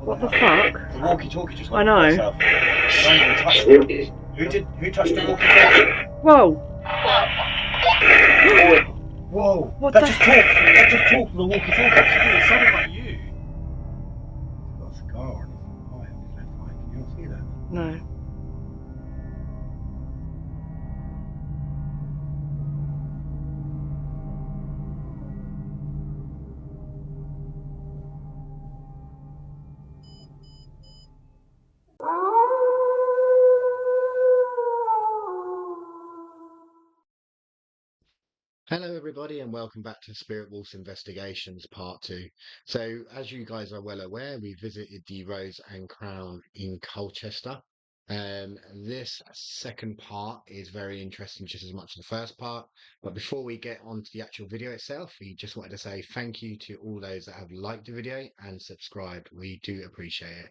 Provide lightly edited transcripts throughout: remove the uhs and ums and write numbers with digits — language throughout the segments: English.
What the fuck? The walkie-talkie just I went off by know. itself. I don't even touch it. Who touched the walkie-talkie? Whoa! Whoa! What That the just heck? talked. That just talked to the walkie-talkie. It sounded like you. He's got a scar on his eye, on his left eye. Can you not see that? No. Hello, everybody, and welcome back to Spirit Wolves Investigations Part 2. So, as you guys are well aware, we visited the Rose and Crown in Colchester. This second part is very interesting, just as much as the first part. But before we get on to the actual video itself, we just wanted to say thank you to all those that have liked the video and subscribed. We do appreciate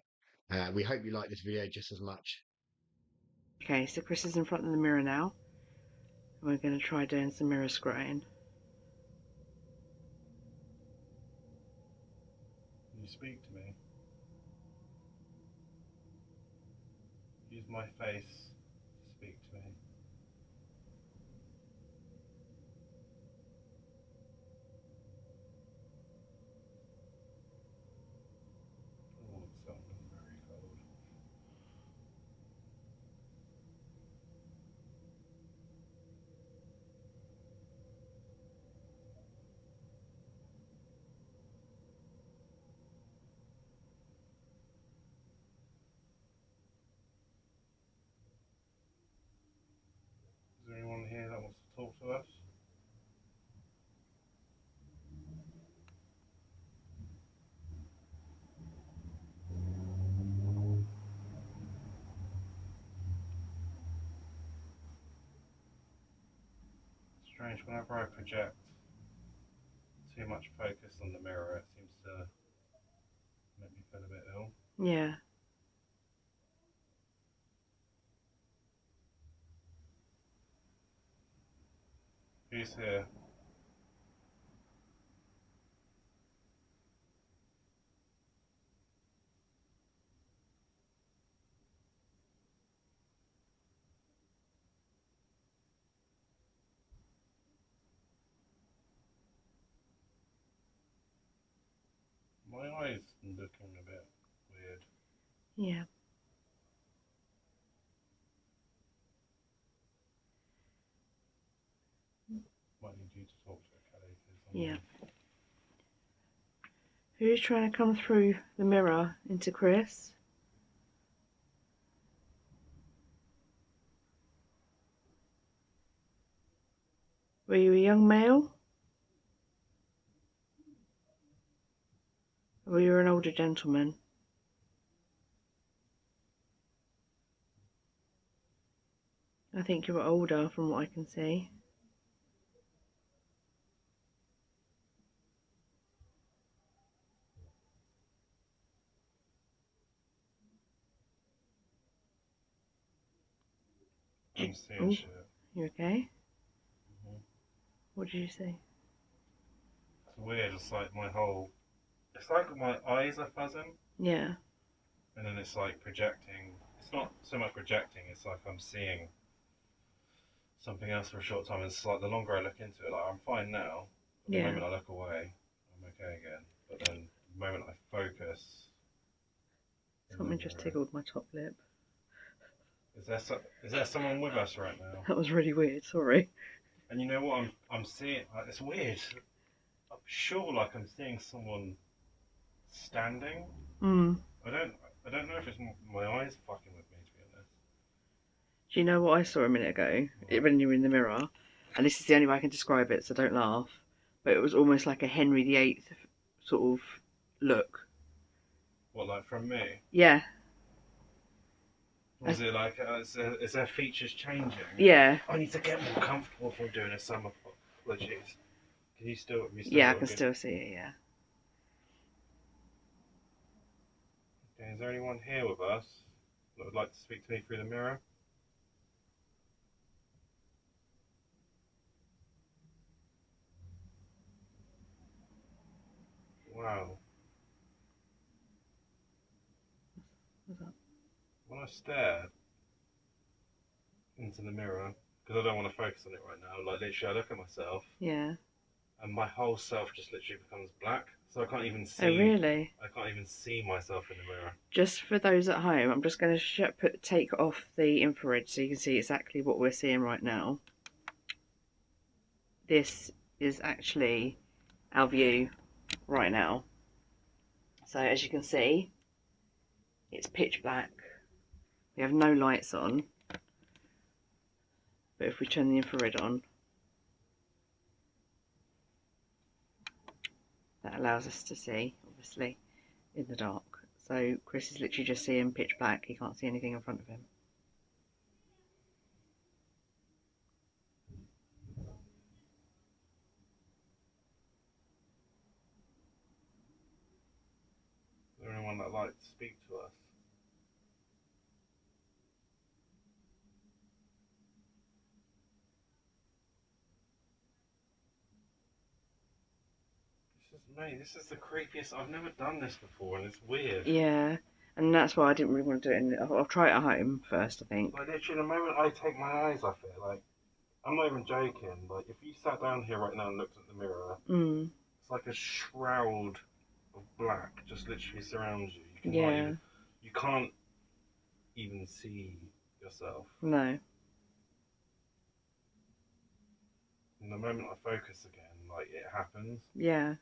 it. We hope you like this video just as much. Okay, so Chris is in front of the mirror now. We're going to try doing some mirror scrying. Can you speak to me? Use my face to speak to me. Oh, it's something very cold. Is there anyone here that wants to talk to us? Strange, whenever I project too much focus on the mirror, it seems to make me feel a bit ill. Yeah. Who's here? My eye's looking a bit weird. Yeah. Might need you to talk to Kelly. Yeah. Who's trying to come through the mirror into Chris? Were you a young male? Or were you an older gentleman? I think you were older from what I can see. I'm seeing shit. You okay? Mhm. What did you say? It's weird, it's like it's like my eyes are fuzzing, Yeah. and then it's like projecting. It's not so much projecting, it's like I'm seeing something else for a short time. It's like the longer I look into it, like I'm fine now, but the Yeah. moment I look away, I'm okay again. But then the moment I focus, Something just tickled my top lip. is there someone with us right now? That was really weird, sorry. And you know what I'm seeing? It's weird. I'm sure like I'm seeing someone standing. Hmm. I don't know if it's my eyes fucking with me, to be honest. Do you know what I saw a minute ago? When you were in the mirror? And this is the only way I can describe it, so don't laugh. But it was almost like a Henry VIII sort of look. What, like from me? Yeah. Was it like, is their features changing? Yeah. I need to get more comfortable from doing a summer. Apologies. Can you still? Yeah, I can still see it, yeah. Okay, is there anyone here with us that would like to speak to me through the mirror? Wow. What's that? When I stared into the mirror, because I don't want to focus on it right now, like literally I look at myself Yeah. and my whole self just literally becomes black. So I can't even see. Oh, really? I can't even see myself in the mirror. Just for those at home, I'm just going to take off the infrared so you can see exactly what we're seeing right now. This is actually our view right now. So as you can see, it's pitch black. We have no lights on. But if we turn the infrared on, that allows us to see, obviously, in the dark. So Chris is literally just seeing pitch black. He can't see anything in front of him. Is there anyone that'd like to speak to us? This is the creepiest. I've never done this before, and it's weird. Yeah, and that's why I didn't really want to do it. I'll try it at home first, I think. Like literally, the moment I take my eyes off it, like I'm not even joking. Like if you sat down here right now and looked at the mirror, it's like a shroud of black just literally surrounds you. You can't even see yourself. No. And the moment I focus again, like it happens. Yeah.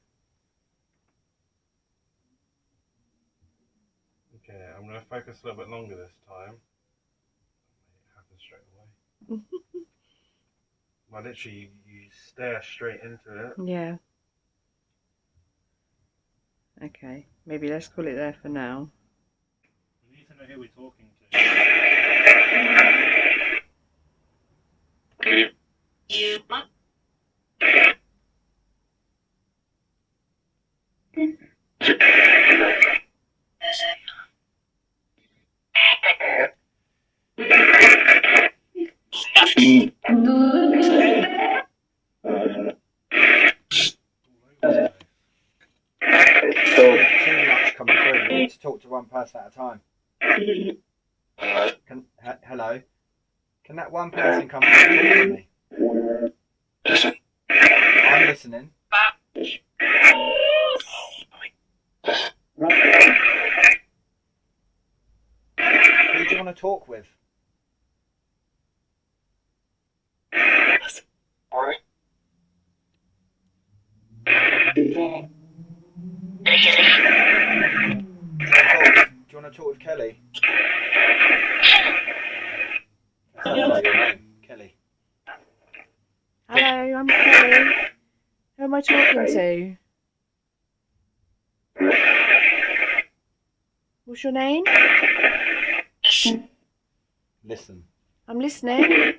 Okay, I'm gonna focus a little bit longer this time. It happens straight away. Like literally, you stare straight into it. Yeah. Okay, maybe let's call it there for now. We need to know who we're talking to. Too much coming through. You need to talk to one person at a time. Hello? Can that one person come through and talk to me? I'm listening. Who do you want to talk with? Do you want to talk with Kelly? Kelly. Hello, I'm Kelly. Who am I talking to? What's your name? Listen. I'm listening.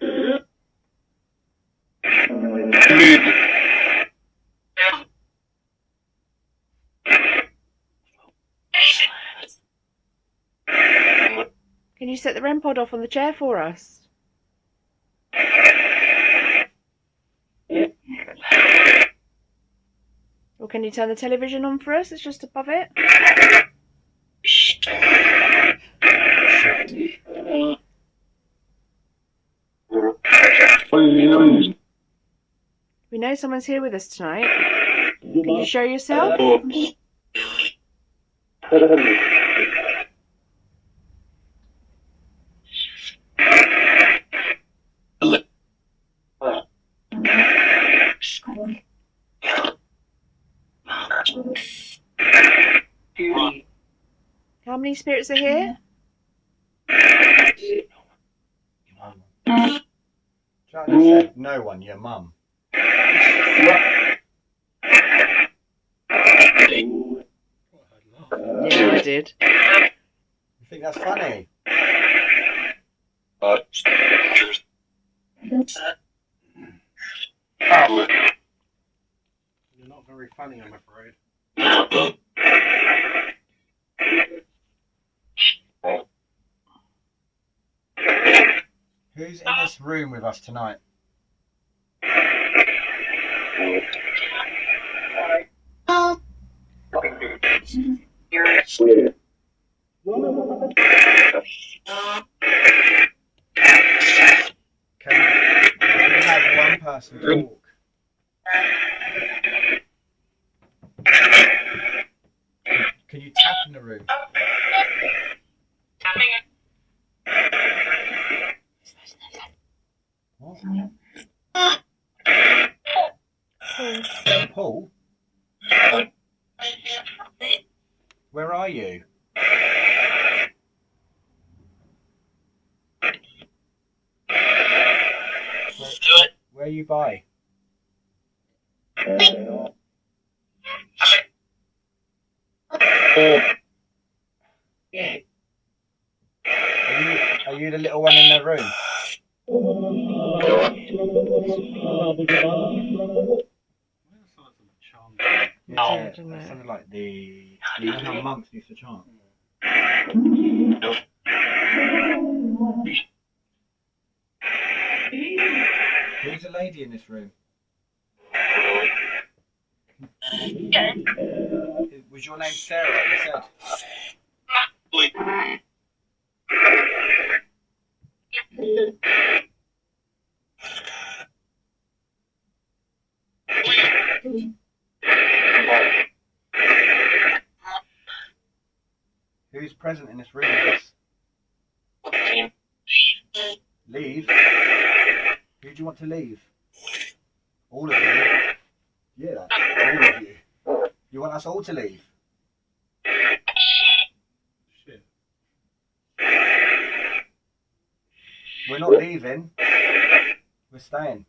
Can you set the REM pod off on the chair for us? Or can you turn the television on for us? It's just above it. We know someone's here with us tonight. Can you show yourself? How many spirits are here? Charlie said no one, your mum. Yeah, I did. You think that's funny? You're not very funny, I'm afraid. Who's in this room with us tonight? Can we have one person talk? Can you tap in the room? What? Paul? Where are you? Where are you by? Are you the little one in the room? Yeah, it sounded like the. You know how monks used to chant? Who's the lady in this room? Was your name Sarah, like you said? Who's present in this room with us? Leave? Who do you want to leave? All of you? Yeah, all of you. You want us all to leave? Shit. We're not leaving. We're staying.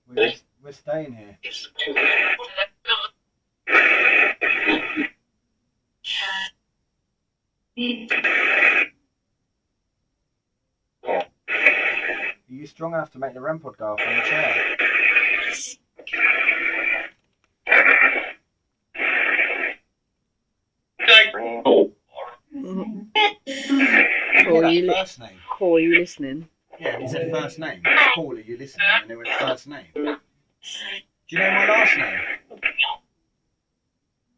We're staying here. Are you strong enough to make the REM pod go off on the chair? Paul, First name. Paul, are you listening? Yeah, he said first name. Paul, are you listening? And it was first name. Do you know my last name?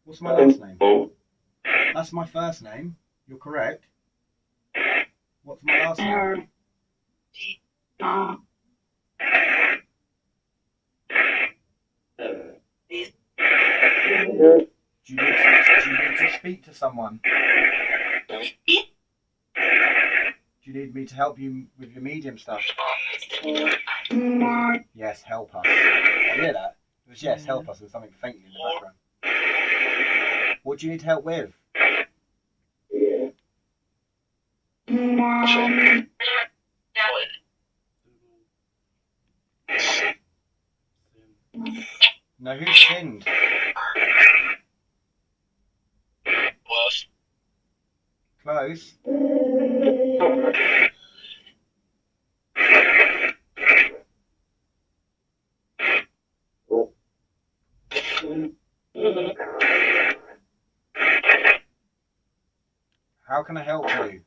What's my last name? That's my first name. You're correct. What's my last name? Do you need to speak to someone? Do you need me to help you with your medium stuff? Yes, help us. I hear that. It was yes, help us, with something faintly in the background. What do you need help with? No, who sinned? Close. How can I help you?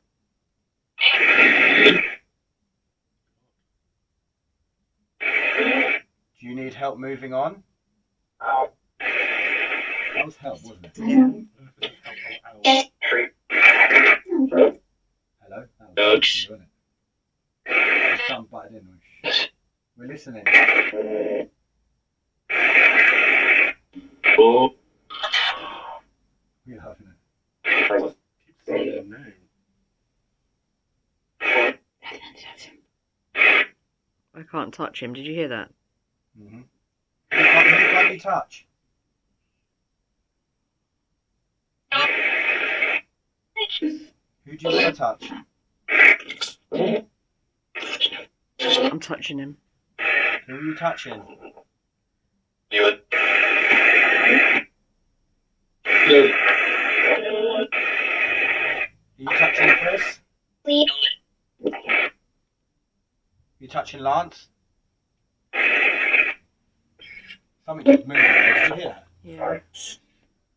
Do you need help moving on? That was help, wasn't it? Yeah. Hello? That was you, wasn't it? Something butted in. We're listening. We're loving it. Keep saying their name. I can't touch him. Did you hear that? Mm-hmm. Who can't you touch? Who do you want to touch? I'm touching him. Who are you touching? Are you touching Chris? You touching Lance? Something keeps moving. Did you hear that? Yeah.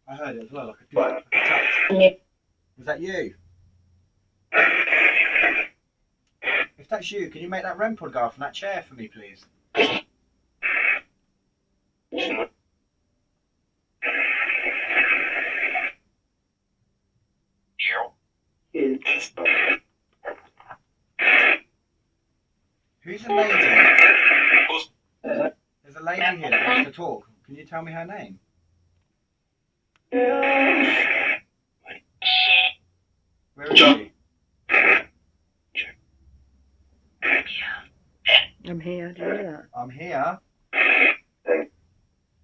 I heard it as well, like a touch. Was that you? If that's you, can you make that REM pod go off from that chair for me, please? Who's the lady? There's a lady here that wants to talk. Can you tell me her name? Where is she? I'm here. Do you hear that? I'm here.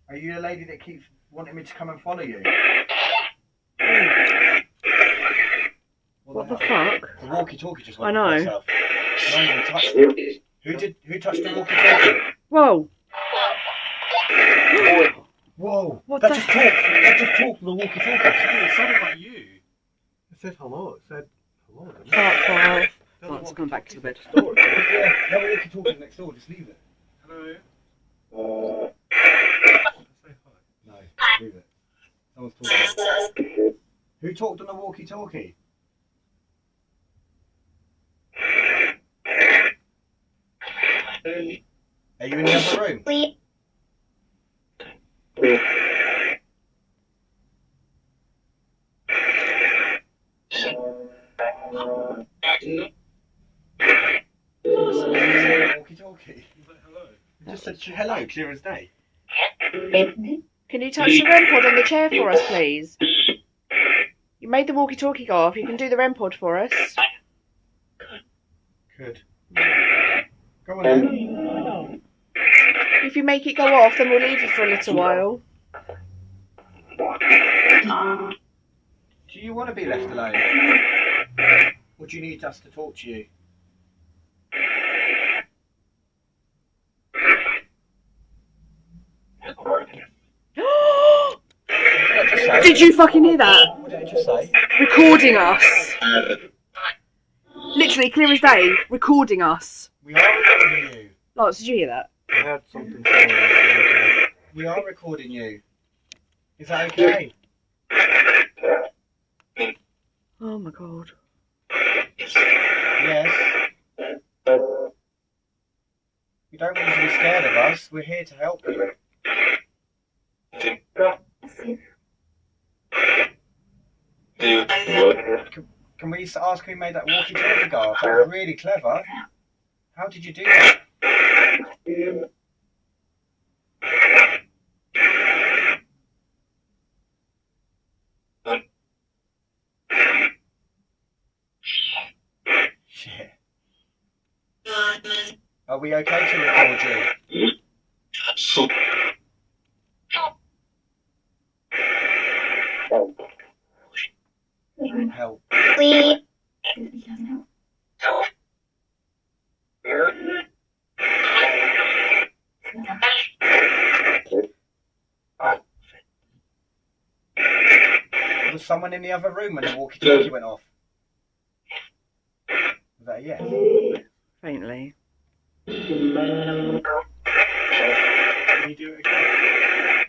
Are you the lady that keeps wanting me to come and follow you? What the fuck? The walkie-talkie just I went know. off itself. Not even touched it. Who touched the walkie-talkie? Whoa! Whoa! What that the just talked. That just talked to the walkie-talkie. It sounded like you. It said hello. It said hello. Didn't it? Fuck off. That Let's come back to the bed. Story. Yeah, have a walkie-talkie next door. Just leave it. Hello. Say hi. No, leave it. Someone's talking. Who talked on the walkie-talkie? Are you in the other room? Walkie-talkie. Hello. You just said hello, clear as day. Can you touch the REM pod on the chair for us, please? You made the walkie-talkie go off. You can do the REM pod for us. Good. Go on then. If you make it go off, then we'll leave you for a little while. Do you want to be left alone? Or do you need us to talk to you? Did you fucking hear that? What did it just say? Recording us. Literally, clear as day, recording us. We are recording you. Lance, did you hear that? I heard something saying We are recording you. Is that okay? Oh my god. Yes. You don't want you to be scared of us. We're here to help you. Can we ask who made that walkie-talkie go off? That was really clever. How did you do that? Shit. Are we okay to record you? Help. Was someone in the other room when the walkie-talkie went off? Was that a yes? Faintly. Can you do it again?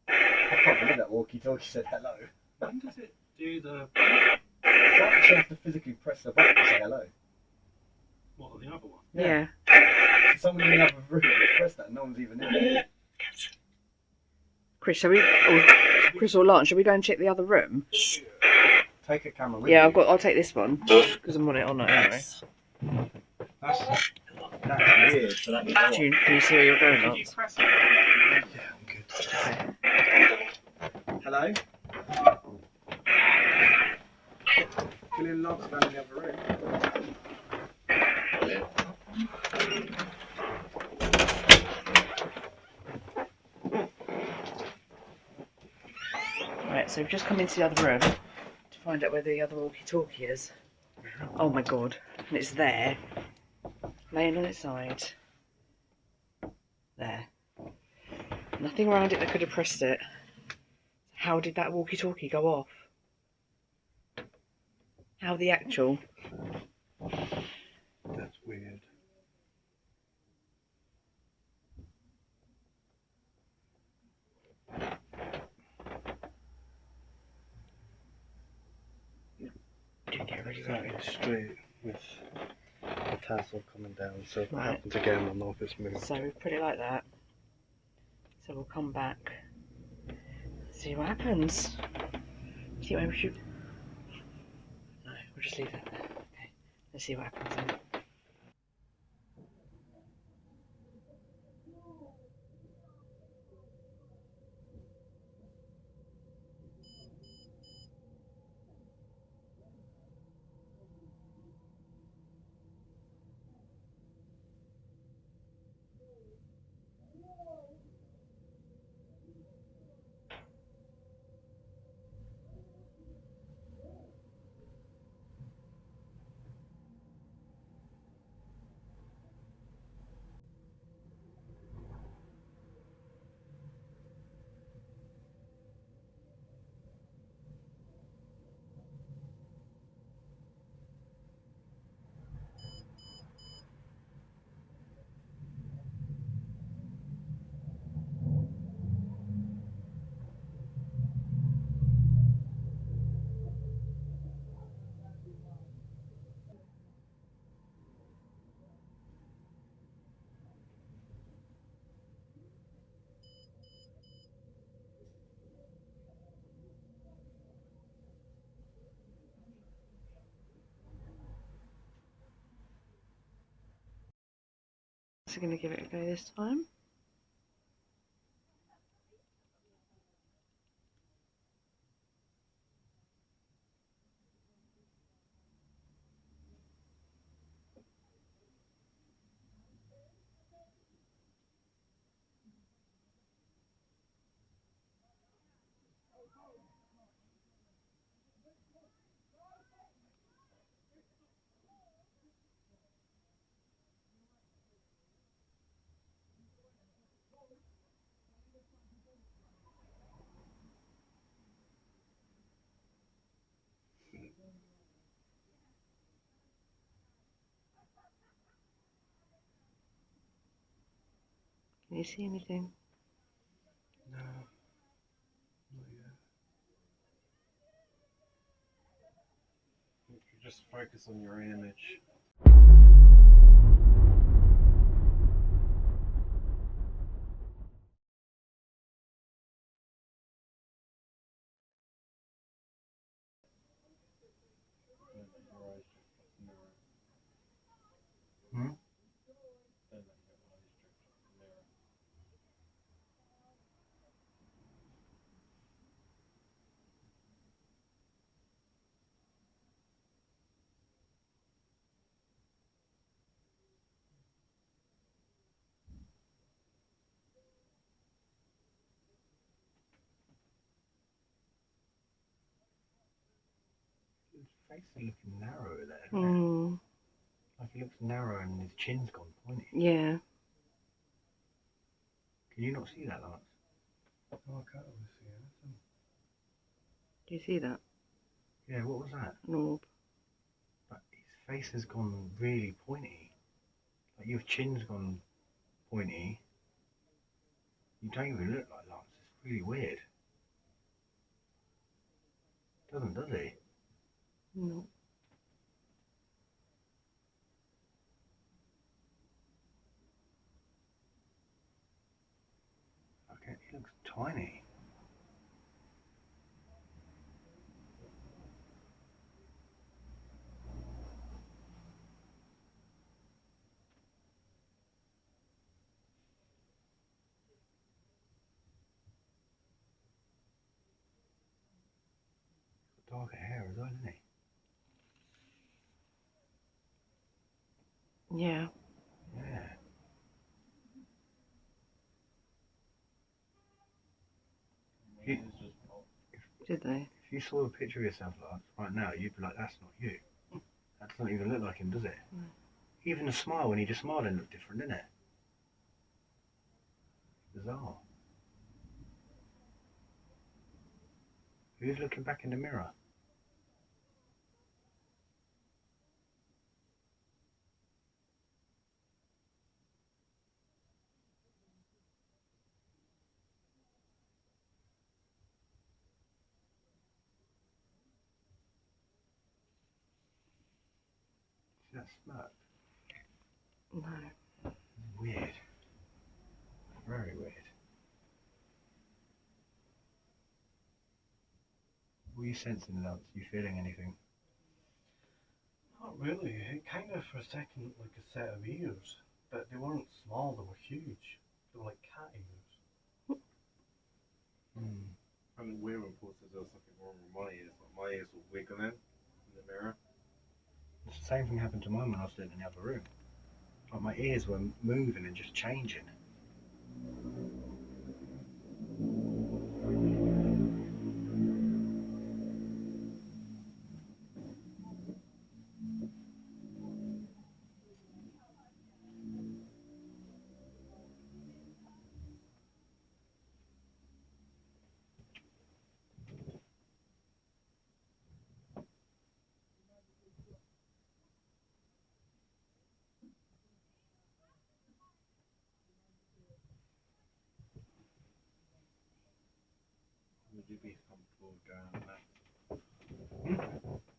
I can't believe that walkie-talkie said hello. When does it do the... So actually have to physically press the button to say hello. What, the other one? Yeah. So someone in the other room pressed that and no one's even in there. Chris, Chris or Lance, shall we go and check the other room? Take a camera with Yeah, you. I'll take this one because I'm on it on it anyway. That's weird. So that Can you see where you're going, Can you Lance? press it? Yeah, I'm good. Hello? Gillian Love's down in the other room. Right, so we've just come into the other room to find out where the other walkie-talkie is. Oh my god. And it's there. Laying on its side. There. Nothing around it that could have pressed it. How did that walkie-talkie go off? How the actual... That's weird. That is straight with the tassel coming down, so if it Right. happens again, I'll know if it's moved. So we've put it like that. So we'll come back, see what happens. See what we should. just leave that there. Okay. Let's see what happens then. So going to give it a go this time. Can you see anything? No, not yet. If you just focus on your image. Hmm? His face is looking narrow there. Mm. Like he looks narrow and his chin's gone pointy. Yeah. Can you not see that, Lance? Oh, I can't always see anything. Do you see that? Yeah, what was that? An orb. But his face has gone really pointy. Like your chin's gone pointy. You don't even look like Lance. It's really weird. Does he? No. Okay, he looks tiny. Darker hair as well, isn't he? Yeah. Yeah. Did they? If you saw a picture of yourself, Lance, right now, you'd be like, that's not you. That doesn't even look like him, does it? No. Even the smile, when he just smiled, it looked different, didn't it? Bizarre. Who's looking back in the mirror? See that smirk? No. Weird. Very weird. What are you sensing, Lance? Are you feeling anything? Not really. It kind of for a second looked like a set of ears, but they weren't small, they were huge. They were like cat ears. And we reported there was something wrong with my ears. Like my ears were wiggling in the mirror. The same thing happened to mine when I was doing it in the other room. Like my ears were moving and just changing. Would you be comfortable with going on that?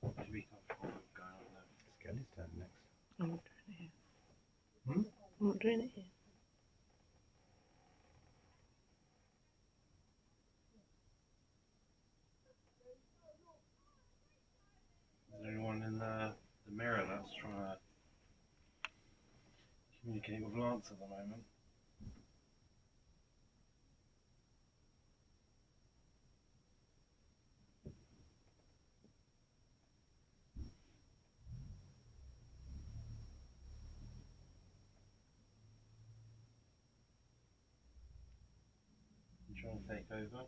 Would you be comfortable with going on that? Skelly's turn next. I'm not doing it here. Hmm? I'm not doing it here. Is there anyone in the mirror that's trying to communicate with Lance at the moment? You trying to take over?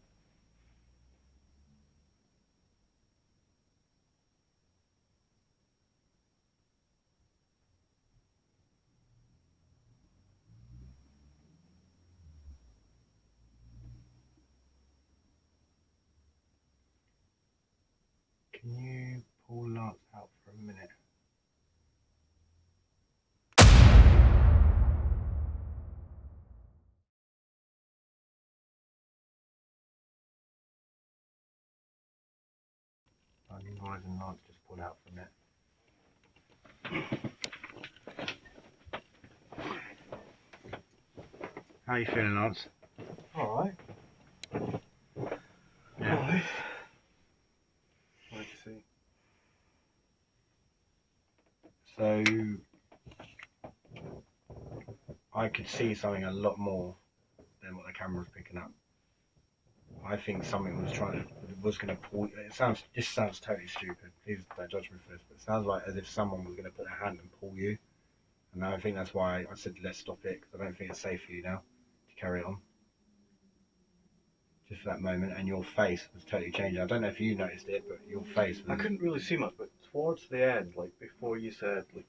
Can you pull Lance out for a minute? I need Rise and Lance just pull out for a minute. How are you feeling, Lance? Alright. Yeah. Alright. What did you see? So I could see something a lot more than what the camera was picking up. I think something was going to pull. This sounds totally stupid. Please don't judge me for this, but it sounds like as if someone was going to put their hand and pull you. And I think that's why I said let's stop it, because I don't think it's safe for you now to carry on. Just for that moment, and your face was totally changing. I don't know if you noticed it, but your face was... I couldn't really see much, but towards the end, like before you said, like,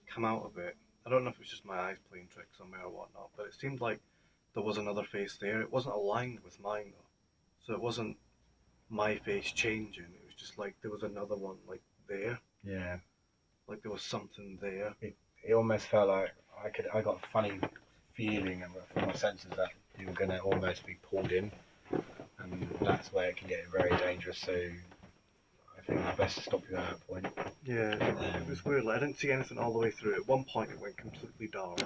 come out of it, I don't know if it was just my eyes playing tricks on me or whatnot, but it seemed like there was another face there. It wasn't aligned with mine though. So it wasn't my face changing, it was just like there was another one like there. Yeah. Like there was something there. It almost felt like I got a funny feeling from my senses that you were going to almost be pulled in, and that's where it can get very dangerous. So I think it's best to stop you at that point. Yeah, it was weird. Like, I didn't see anything all the way through. At one point it went completely dark.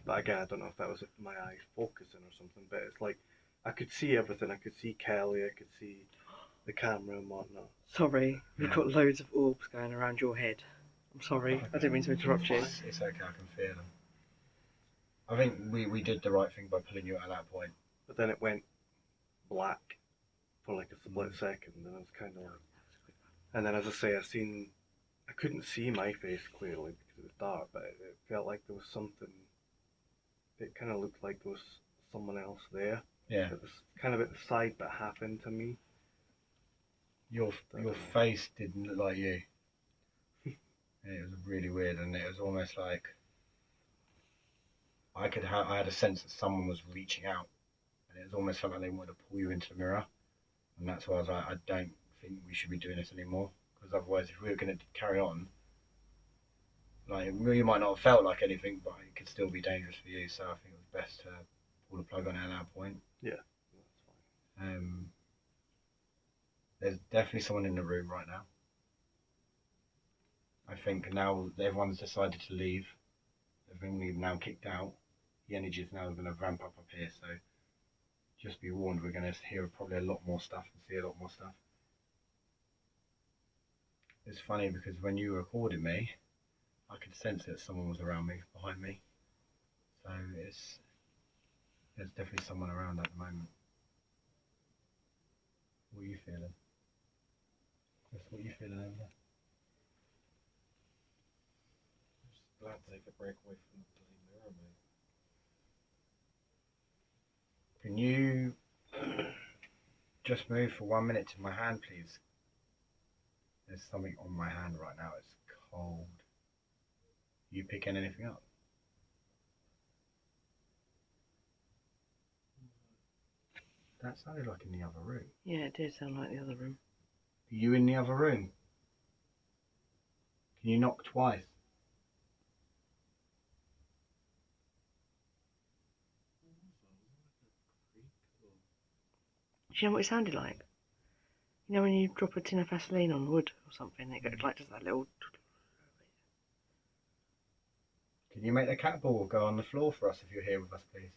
But again, I don't know if that was my eyes focusing or something, but it's like I could see everything. I could see Kelly, I could see the camera and whatnot. Sorry, we've got loads of orbs going around your head. I'm sorry, I didn't mean to interrupt you. It's okay, I can feel them. I think we did the right thing by pulling you out at that point. But then it went black for like a split second, and I was kind of like... And then as I say, I couldn't see my face clearly because it was dark, but it felt like there was something... It kind of looked like there was someone else there. Yeah. It was kind of at the side, but half into me. Your face didn't look like you. It was really weird, and it was almost like I had a sense that someone was reaching out, and it almost felt like they wanted to pull you into the mirror, and that's why I was like, I don't think we should be doing this anymore, because otherwise, if we were going to carry on, like you might not have felt like anything, but it could still be dangerous for you. So I think it was best to pull the plug on it at that point. Yeah, that's fine. There's definitely someone in the room right now. I think now everyone's decided to leave. Everyone's now kicked out. The energy is now going to ramp up here, so just be warned, we're going to hear probably a lot more stuff and see a lot more stuff. It's funny because when you recorded me, I could sense that someone was around me, behind me. So there's definitely someone around at the moment. What are you feeling? What are you feeling over there? I'm just glad to take a break away from the bloody mirror, mate. Can you just move for 1 minute to my hand, please? There's something on my hand right now. It's cold. Are you picking anything up? That sounded like in the other room. Yeah, it did sound like the other room. Are you in the other room? Can you knock twice? Do you know what it sounded like? You know when you drop a tin of Vaseline on wood or something, it goes like just that little. Can you make the cat ball go on the floor for us if you're here with us, please?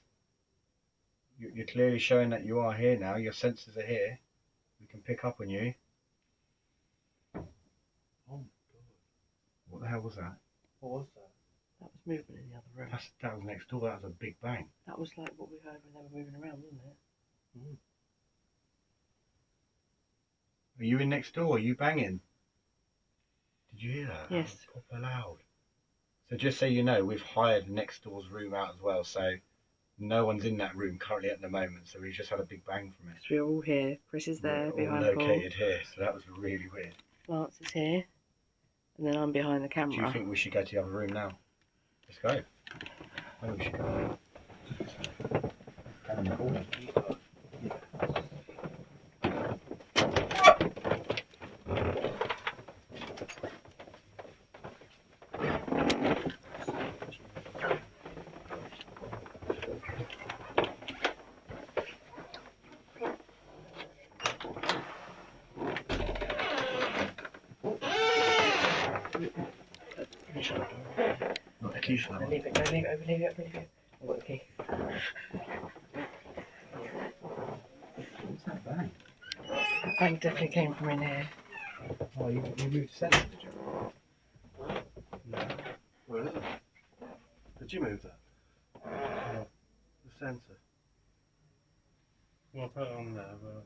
You're clearly showing that you are here now. Your senses are here. We can pick up on you. Oh my god. What the hell was that? What was that? That was movement in the other room. That was next door. That was a big bang. That was like what we heard when they were moving around, wasn't it? Mm. Are you in next door? Are you banging? Did you hear that? Yes. That was proper loud. So just so you know, we've hired next door's room out as well. So no one's in that room currently at the moment. So we've just had a big bang from it. So we're all here. Chris is there We're all behind Paul. located here. So that was really weird. Lance is here. And then I'm behind the camera. Do you think we should go to the other room now? Let's go. I think we should go. Down in the corner. Not the key for that one. Leave it, leave it. I've got the key. What's that bang? That bang definitely came from in here. Oh, you moved the sensor, did you? No. Where is it? Did you move that? The sensor. Well, I put it on there, but...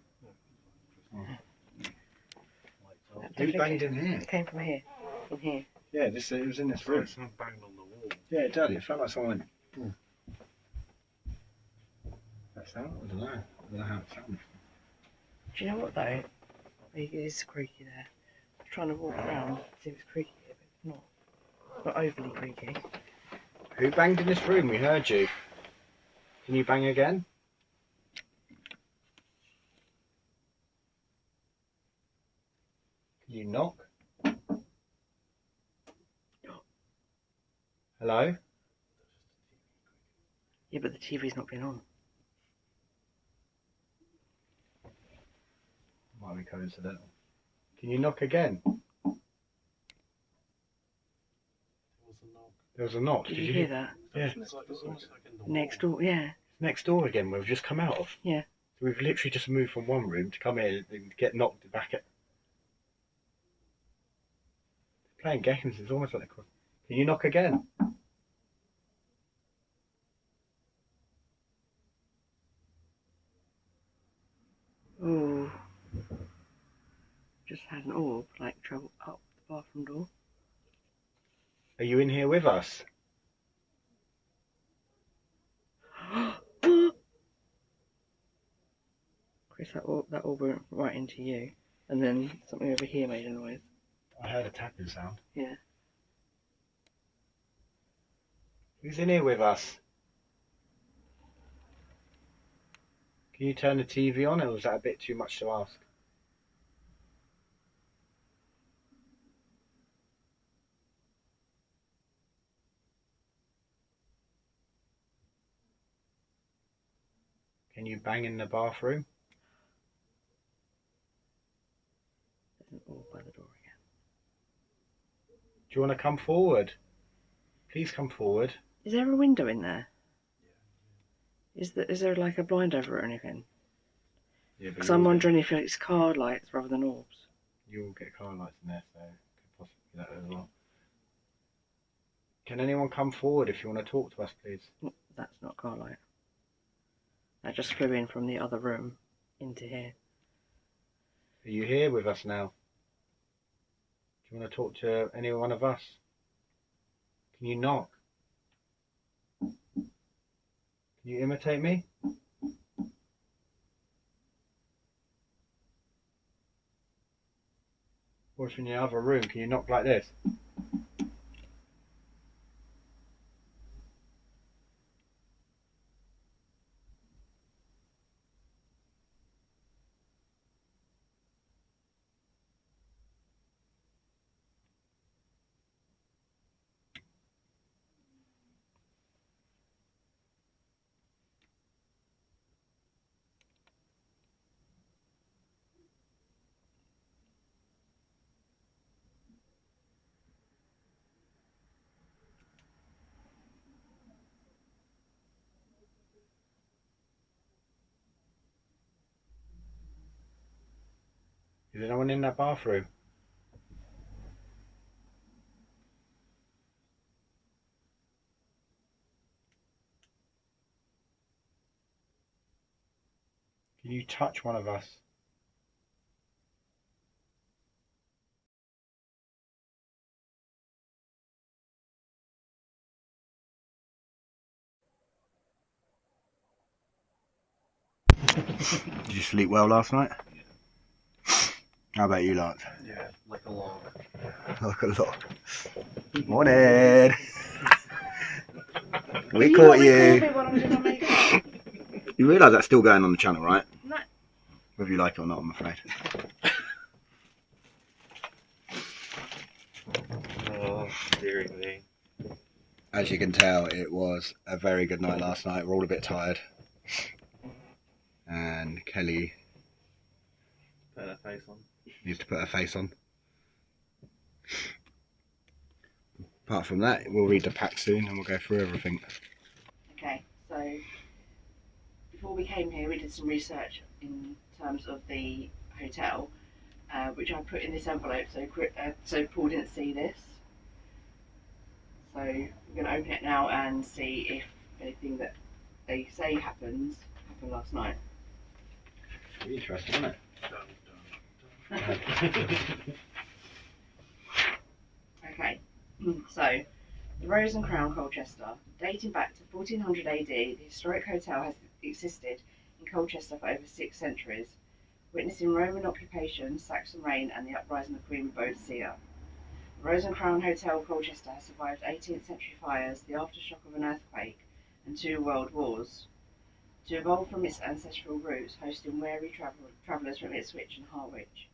That Who definitely banged in here? It came from here. From here. Yeah, it was in this It's room. like someone banged on the wall. Yeah, it did. It felt like someone went. That sound? I don't know. I don't know how it sounded. Do you know what though? It is creaky there. I'm trying to walk around, see if it's creaky here, but it's not. Not overly creaky. Who banged in this room? We heard you. Can you bang again? Can you knock? Hello? Yeah, but the TV's not been on. Might be coincidental. Can you knock again? There was a knock. Did you hear that? Yeah. It's almost like in the wall. Next door, yeah. It's next door again where we've just come out of. Yeah. So we've literally just moved from one room to come in and get knocked back at. Playing games is almost like. Can you knock again? Ooh. Just had an orb, like, travel up the bathroom door. Are you in here with us? Chris, that orb went right into you. And then something over here made a noise. I heard a tapping sound. Yeah. Who's in here with us? Can you turn the TV on, or was that a bit too much to ask? Can you bang in the bathroom? There's an orb by the door again. Do you want to come forward? Please come forward. Is there a window in there? Is there like a blind over it or anything? Yeah, Because I'm wondering if it's car lights rather than orbs. You will get car lights in there, so that as well. Can anyone come forward if you want to talk to us, please? That's not Carlight. That just flew in from the other room into here. Are you here with us now? Do you want to talk to any one of us? Can you knock? Can you imitate me? Or if you're in the other room, can you knock like this? Is there no one in that bathroom? Can you touch one of us? Did you sleep well last night? Yeah. How about you, Lance? Yeah, like a log. Like a log. Morning! We Can caught you. you! Not record me while I'm doing my makeup? You realise that's still going on the channel, right? No. Whether you like it or not, I'm afraid. Oh, dearie me. As you can tell, it was a very good night last night. We're all a bit tired. And Kelly Put her face on. needs to put her face on. Apart from that, we'll read the pack soon and we'll go through everything. Okay, so before we came here, we did some research in terms of the hotel, which I put in this envelope so Paul didn't see this. So we're going to open it now and see if anything that they say happened last night. Pretty interesting, isn't it? Okay, so the Rose and Crown, Colchester. Dating back to 1400 AD, the historic hotel has existed in Colchester for over 6 centuries, witnessing Roman occupation, Saxon reign, and the uprising of Queen Boadicea. The Rose and Crown Hotel, Colchester, has survived 18th century fires, the aftershock of an earthquake, and 2 world wars. To evolve from its ancestral roots, hosting wary travellers from Ipswich and Harwich,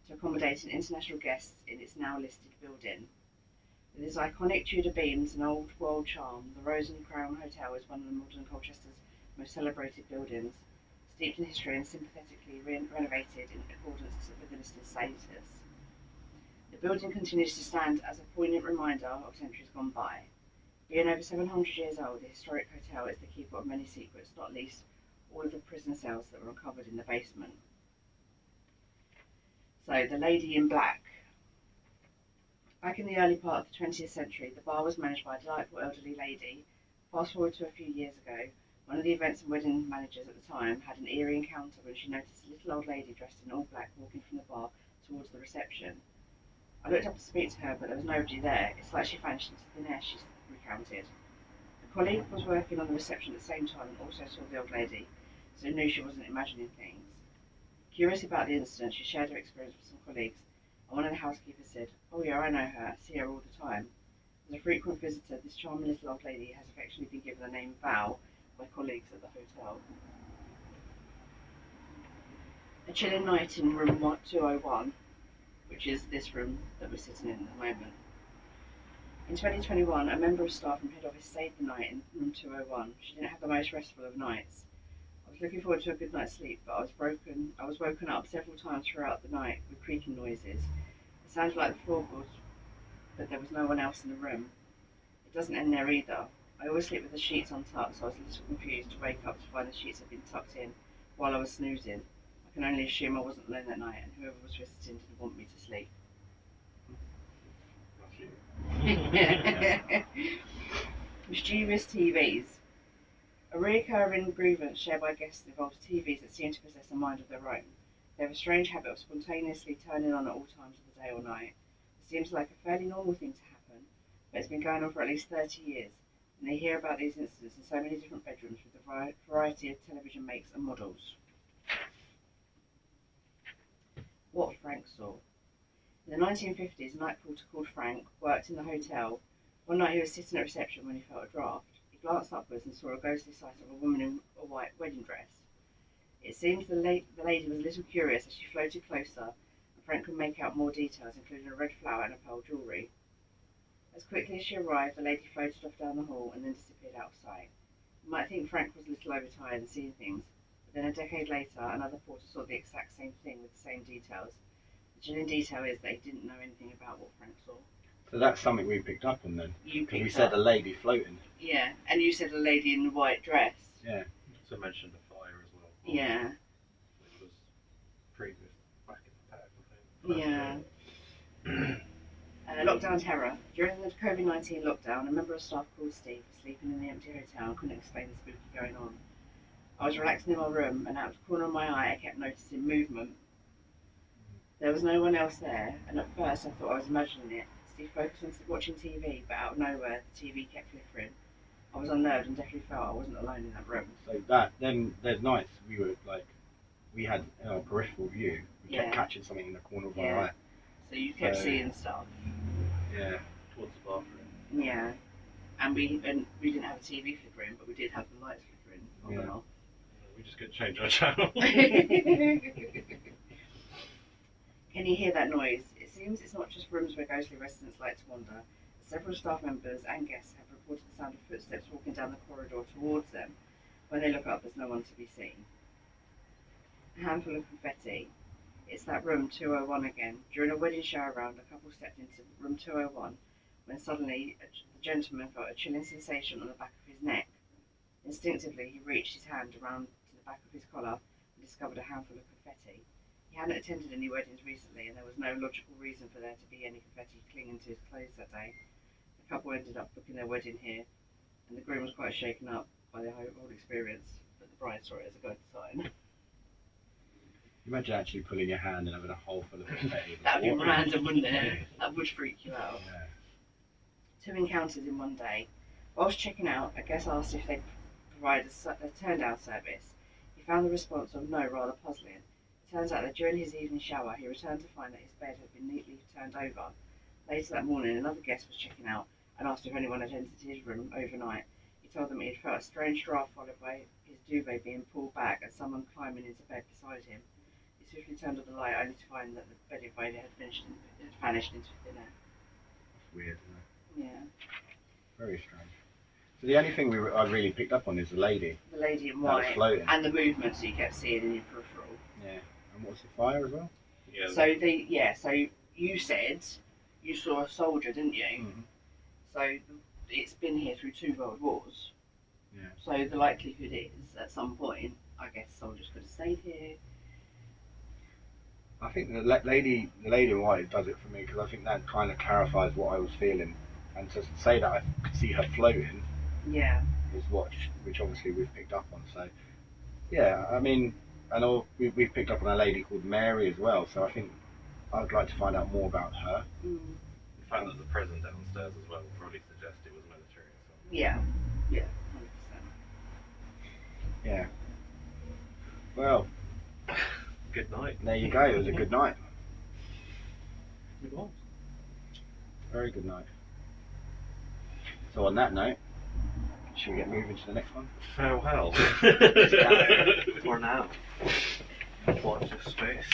to accommodating international guests in its now listed building. With its iconic Tudor beams and old world charm, the Rose and Crown Hotel is one of the modern Colchester's most celebrated buildings, steeped in history and sympathetically renovated in accordance with the listed status. The building continues to stand as a poignant reminder of centuries gone by. Being over 700 years old, the historic hotel is the keeper of many secrets, not least all of the prison cells that were uncovered in the basement. So, the Lady in Black. Back in the early part of the 20th century, the bar was managed by a delightful elderly lady. Fast forward to a few years ago, one of the events and wedding managers at the time had an eerie encounter when she noticed a little old lady dressed in all black walking from the bar towards the reception. I looked up to speak to her, but there was nobody there. It's like she vanished into thin air, she recounted. A colleague was working on the reception at the same time and also saw the old lady, so knew she wasn't imagining things. Curious about the incident, she shared her experience with some colleagues, and one of the housekeepers said, "Oh yeah, I know her, I see her all the time." As a frequent visitor, this charming little old lady has affectionately been given the name Val by colleagues at the hotel. A chilling night in room 201, which is this room that we're sitting in at the moment. In 2021, a member of staff from head office stayed the night in room 201. She didn't have the most restful of nights. I was looking forward to a good night's sleep, but I was woken up several times throughout the night with creaking noises. It sounded like the floorboards, but there was no one else in the room. It doesn't end there either. I always sleep with the sheets untucked, so I was a little confused to wake up to find the sheets had been tucked in while I was snoozing. I can only assume I wasn't alone that night, and whoever was visiting didn't want me to sleep. Mischievous TVs. A recurring grievance shared by guests involves TVs that seem to possess a mind of their own. They have a strange habit of spontaneously turning on at all times of the day or night. It seems like a fairly normal thing to happen, but it's been going on for at least 30 years, and they hear about these incidents in so many different bedrooms with a variety of television makes and models. What Frank saw. In the 1950s, a night porter called Frank worked in the hotel. One night he was sitting at reception when he felt a draft. He glanced upwards and saw a ghostly sight of a woman in a white wedding dress. It seems the lady was a little curious as she floated closer, and Frank could make out more details, including a red flower and a pearl jewellery. As quickly as she arrived, the lady floated off down the hall and then disappeared out of sight. You might think Frank was a little overtired and seeing things, but then a decade later, another porter saw the exact same thing with the same details. The chilling detail is that he didn't know anything about what Frank saw. So that's something we picked up on then. Because we said a lady floating. Yeah, and you said a lady in a white dress. Yeah. Also mentioned a fire as well. Yeah. Which was previous back in the pack, I think. Yeah. Lockdown terror. During the COVID-19 lockdown, a member of staff called Steve was sleeping in the empty hotel and couldn't explain the spooky going on. I was relaxing in my room, and out of the corner of my eye, I kept noticing movement. There was no one else there, and at first I thought I was imagining it. Steve focused on watching TV, but out of nowhere, the TV kept flickering. I was unnerved and definitely felt I wasn't alone in that room. So then there's nights we had in our peripheral view, we kept catching something in the corner of our eye. So you kept seeing stuff. Yeah, towards the bathroom. Yeah, and we didn't have a TV flickering, but we did have the lights flickering on and off. We just couldn't change our channel. Can you hear that noise? It seems it's not just rooms where ghostly residents like to wander. Several staff members and guests have reported the sound of footsteps walking down the corridor towards them. When they look up, there's no one to be seen. A handful of confetti. It's that room 201 again. During a wedding shower round, a couple stepped into room 201 when suddenly the gentleman felt a chilling sensation on the back of his neck. Instinctively, he reached his hand around to the back of his collar and discovered a handful of confetti. He hadn't attended any weddings recently, and there was no logical reason for there to be any confetti clinging to his clothes that day. The couple ended up booking their wedding here, and the groom was quite shaken up by the whole experience, but the bride saw it as a good sign. Imagine actually pulling your hand and having a hole full of confetti. That'd be random, wouldn't it? That would freak you out. Yeah. 2 encounters in one day. Whilst checking out, a guest asked if they provide a turn-down service. He found the response of no rather puzzling. It turns out that during his evening shower, he returned to find that his bed had been neatly turned over. Later that morning, another guest was checking out and asked if anyone had entered his room overnight. He told them he had felt a strange draft followed by his duvet being pulled back and someone climbing into bed beside him. He swiftly turned on the light only to find that the bed invader had vanished into thin air. That's weird, isn't it? Yeah. Very strange. So the only thing I really picked up on is the lady. The lady in That was white floating. and the movements you kept seeing in your peripheral. Yeah. And what's the fire as well? Yeah. So you said you saw a soldier, didn't you? Mm-hmm. So it's been here through 2 world wars. Yeah. So the likelihood is, at some point, I guess soldiers could have stayed here. I think the lady in white does it for me because I think that kind of clarifies what I was feeling, and to say that I could see her floating, Yeah. is which obviously we've picked up on. So yeah, I mean, and we've picked up on a lady called Mary as well. So I think I'd like to find out more about her. Mm. The fact that the present downstairs as well would probably suggest it was military or something. Yeah. Yeah. 100%. Yeah. Well, Good night. there you go. It was a good night. It was. Very good night. So on that note, should we get moving to the next one? Farewell. For now. Watch this space.